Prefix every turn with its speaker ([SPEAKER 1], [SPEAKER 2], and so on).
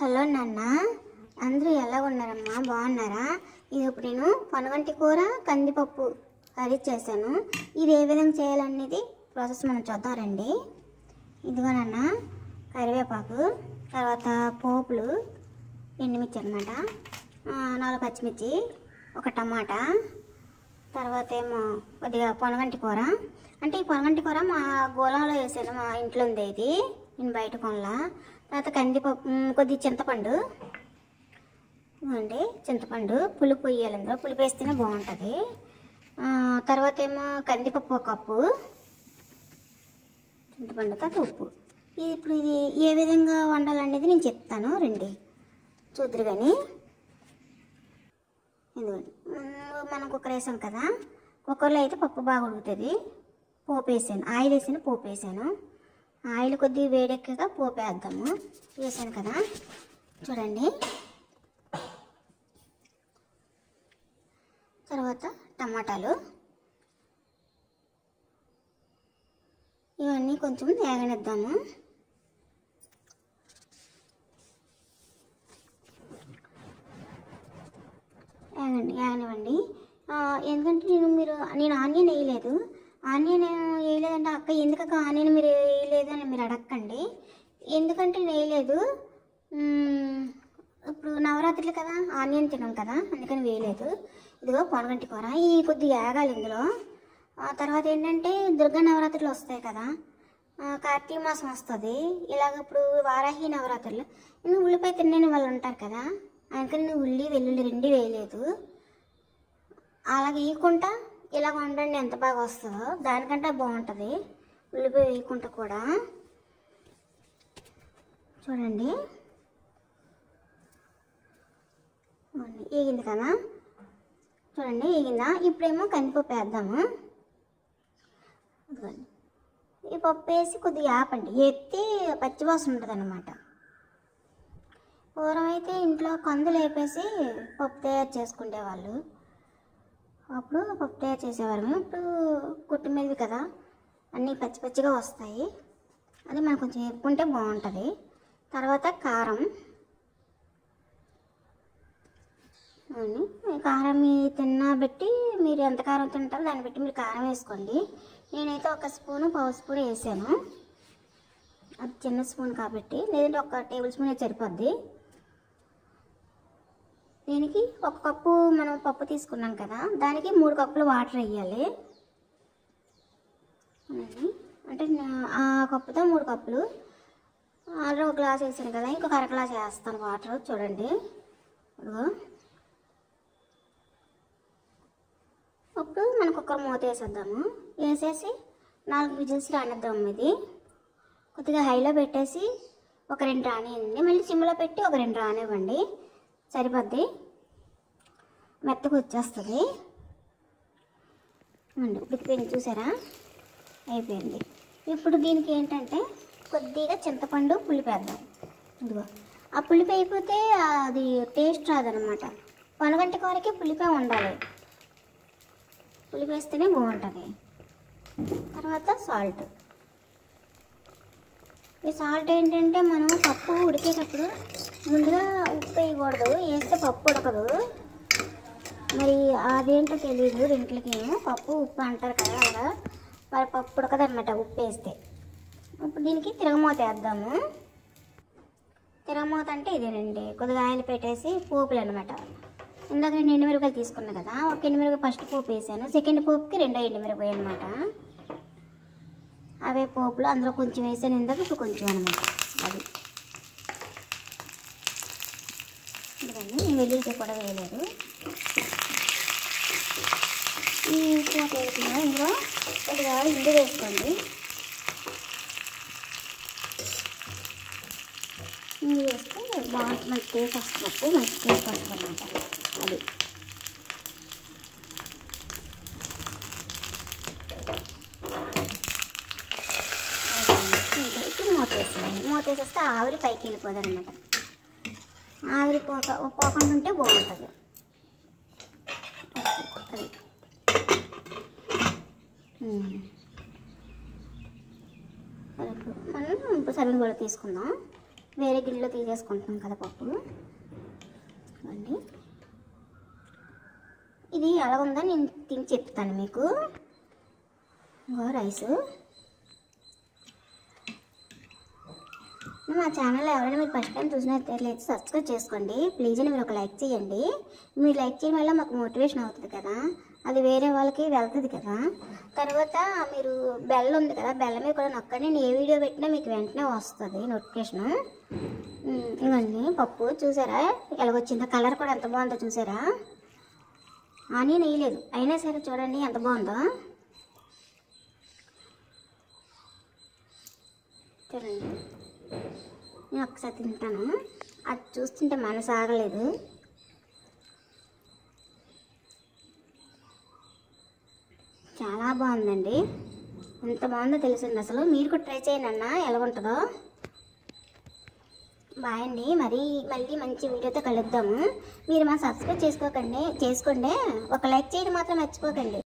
[SPEAKER 1] Hello నాన్న, అందరూ ఎలా ఉన్నారమ్మా? బాగున్నారా? ఇది ఇప్పుడు నేను పొనగంటి కూర కందిపప్పు కర్రీ చేశాను. ఇది ఏ విధంగా చేయాలనేది ప్రాసెస్ మనం చూద్దాం రండి. ఇదిగో నాన్న, కరివేపాకు, తర్వాత పోపులు, ఎండుమిర్చి అనమాట, 4 పచ్చిమిర్చి, ఒక టమాటా, తర్వాత ఏమో కొద్దిగా పొనగంటి కూర. అంటే ఈ పొనగంటి కూర మా గోళంలో వేసాను, మా ఇంట్లో ఉంది ఇది, నేను బయట కొనలా. తర్వాత కందిపప్పు, కొద్ది చింతపండు అండి, చింతపండు పులుపు వేయాలి, అందులో పులుపు వేస్తేనే బాగుంటుంది. తర్వాత ఏమో కందిపప్పు 1 కప్పు, చింతపండు, తర్వాత ఉప్పు. ఇప్పుడు ఇది ఏ విధంగా వండాలనేది నేను చెప్తాను రండి, చూద్దరు. కానీ ఎందుకంటే మనం కుక్కర్ వేసాం కదా, కుక్కర్లో అయితే పప్పు బాగా ఉడుకుతుంది. పోపు వేసాను, ఆయిల్ వేసాను, పోపు వేసాను. ఆయిల్ కొద్దిగా వేడెక్కగా పోపు వేద్దాము. వేసాను కదా, చూడండి. తర్వాత టమాటాలు, ఇవన్నీ కొంచెం వేగనిద్దాము. వేగనివ్వండి. ఎందుకంటే నేను ఆనియన్ వేయలేదు. ఆనియన్ వేయలేదంటే అక్క ఎందుకక్క ఆనియన్ మీరు వేయలేదు అని మీరు అడగండి. ఎందుకంటే నేను వేయలేదు, ఇప్పుడు నవరాత్రులు కదా, ఆనియన్ తినాం కదా, అందుకని వేయలేదు. ఇదిగో పొనగంటి కూర, ఈ కొద్దిగా వేగాలి ఇందులో. తర్వాత ఏంటంటే దుర్గా నవరాత్రులు వస్తాయి కదా, కార్తీక మాసం వస్తుంది. ఇలాగ ఇప్పుడు వారాహి నవరాత్రులు, నేను ఉల్లిపాయ తినని వాళ్ళు ఉంటారు కదా, అందుకని నేను ఉల్లి వెల్లుల్లి 2 వేయలేదు. అలాగే వేయకుండా ఇలా వండండి, ఎంత బాగా వస్తుందో, దానికంటే బాగుంటుంది ఉల్లిపాయ వేయకుండా కూడా. చూడండి, వేగింది కదా, చూడండి వేగిందా. ఇప్పుడేమో కందిపప్పు వేద్దాము. ఈ పప్పు వేసి కొద్దిగా ఆపండి, ఎత్తి పచ్చివాసన ఉంటుంది అన్నమాట. పూర్వం అయితే ఇంట్లో కందులు వేపేసి పప్పు తయారు చేసుకునేవాళ్ళు, అప్పుడు పప్పు తయారు చేసేవారు. ఇప్పుడు కొట్టు మీదవి కదా, అన్నీ పచ్చి పచ్చిగా వస్తాయి, అది మనం కొంచెం వేపుకుంటే బాగుంటుంది. తర్వాత కారం, కారం తిన్నా బట్టి మీరు ఎంత కారం తింటారో దాన్ని బట్టి మీరు కారం వేసుకోండి. నేనైతే 1 స్పూను, 1/2 స్పూన్ వేసాను, అది చిన్న స్పూన్ కాబట్టి, లేదంటే 1 టేబుల్ స్పూన్ సరిపోద్ది. దీనికి 1 కప్పు మనం పప్పు తీసుకున్నాం కదా, దానికి 3 కప్పులు వాటర్ వేయాలి. అంటే ఆ కప్పుతో 3 కప్పులు. ఆల్రెడీ 1 గ్లాస్ వేసాను కదా, ఇంకొక 1/2 గ్లాస్ వేస్తాను వాటర్. చూడండి, అప్పుడు మనం కుక్కర్ మూత వేసేద్దాము. వేసేసి 4 విజిల్స్ రానిద్దాము. ఇది కొద్దిగా హైలో పెట్టేసి ఒక 2 రానివ్వండి, మళ్ళీ సిమ్లో పెట్టి ఒక 2 రానివ్వండి, సరిపోద్ది, మెత్తగా వచ్చేస్తుంది. ఉడికిపోయింది, చూసారా, అయిపోయింది. ఇప్పుడు దీనికి ఏంటంటే కొద్దిగా చింతపండు పులిపేద్దాం. ఇదిగో, ఆ పులిపి అయిపోతే అది టేస్ట్ రాదనమాట. పొనగంటి కూరకి పులిపే ఉండాలి, పులిపేస్తేనే బాగుంటుంది. తర్వాత సాల్ట్. ఈ సాల్ట్ ఏంటంటే మనం పప్పు ఉడికేటప్పుడు ముందుగా ఉప్పు వేయకూడదు, వేస్తే పప్పు ఉడకదు. మరి అదేంటో తెలియదు, రెంట్లకి పప్పు ఉప్పు అంటారు కదా, అలా మరి పప్పు ఉడకదు అనమాట ఉప్పు వేస్తే. ఇప్పుడు దీనికి తిరగమూత వేద్దాము. తిరగమూత అంటే ఇదేనండి, కొద్దిగా ఆయిల్ పెట్టేసి పోపులు అనమాట. ఇందాక నేను ఎండుమిరపకాయలు తీసుకున్నాను కదా, 1 ఎండుమిరపకాయ ఫస్ట్ పోపు వేసాను, సెకండ్ పోపుకి 2 ఎండుమిరపకాయ అనమాట. అవే పోపులు అందులో కొంచెం వేసాను ఇందాక, ఇప్పుడు కొంచెం అనమాట. అది ఎందుకండి నేను వెల్లుల్లి కూడా వేయలేదు. ఈ పోపు వేసుకున్నా ఇందులో కొద్దిగా ఇంగు వేసుకోండి. ఇంగు వేస్తే బాగుంటుంది, మంచి టేస్ట్ వస్తున్నప్పుడు, మంచి టేస్ట్ వస్తుంది అనమాట. అది ఇప్పుడు మూత వేసేస్తే ఆవిరి పైకి వెళ్ళిపోదు అనమాట. ఆవిరి పోకుండా ఉంటే బాగుంటుంది. మనం ఇప్పుడు సరిగ్గా కూడా తీసుకుందాం. వేరే గిన్నెలో తీసేసుకుంటున్నాం కదా పప్పు అండి. ఇది ఎలా ఉందో నేను తిని చెప్తాను మీకు. రైస్ మా ఛానల్లో ఎవరైనా మీరు ఫస్ట్ టైం చూసినట్లయితే సబ్స్క్రైబ్ చేసుకోండి ప్లీజ్ అని మీరు ఒక లైక్ చేయండి. మీరు లైక్ చేయడం వల్ల మాకు మోటివేషన్ అవుతుంది కదా, అది వేరే వాళ్ళకి వెళ్తుంది కదా. తర్వాత మీరు బెల్ ఉంది కదా, బెల్ మీద కూడా నొక్కండి. నేను ఏ వీడియో పెట్టినా మీకు వెంటనే వస్తుంది నోటిఫికేషన్. ఇవన్నీ పప్పు చూసారా ఎలాగొచ్చిందో, కలర్ కూడా ఎంత బాగుందో చూసారా. ఆనియన్ వేయలేదు అయినా సరే చూడండి ఎంత బాగుందో. చూడండి నేను ఒకసారి తింటాను, అది చూస్తుంటే మనసు ఆగలేదు. చాలా బాగుందండి, ఎంత బాగుందో తెలుసండి. అసలు మీరు కూడా ట్రై చేయండి అన్న, ఎలా ఉంటుందో. బాయ్ అండి, మళ్ళీ మంచి వీడియోతో కలుద్దాము. మీరు మా సబ్స్క్రైబ్ చేసుకోండి, ఒక లైక్ చేయడం మాత్రం మర్చిపోకండి.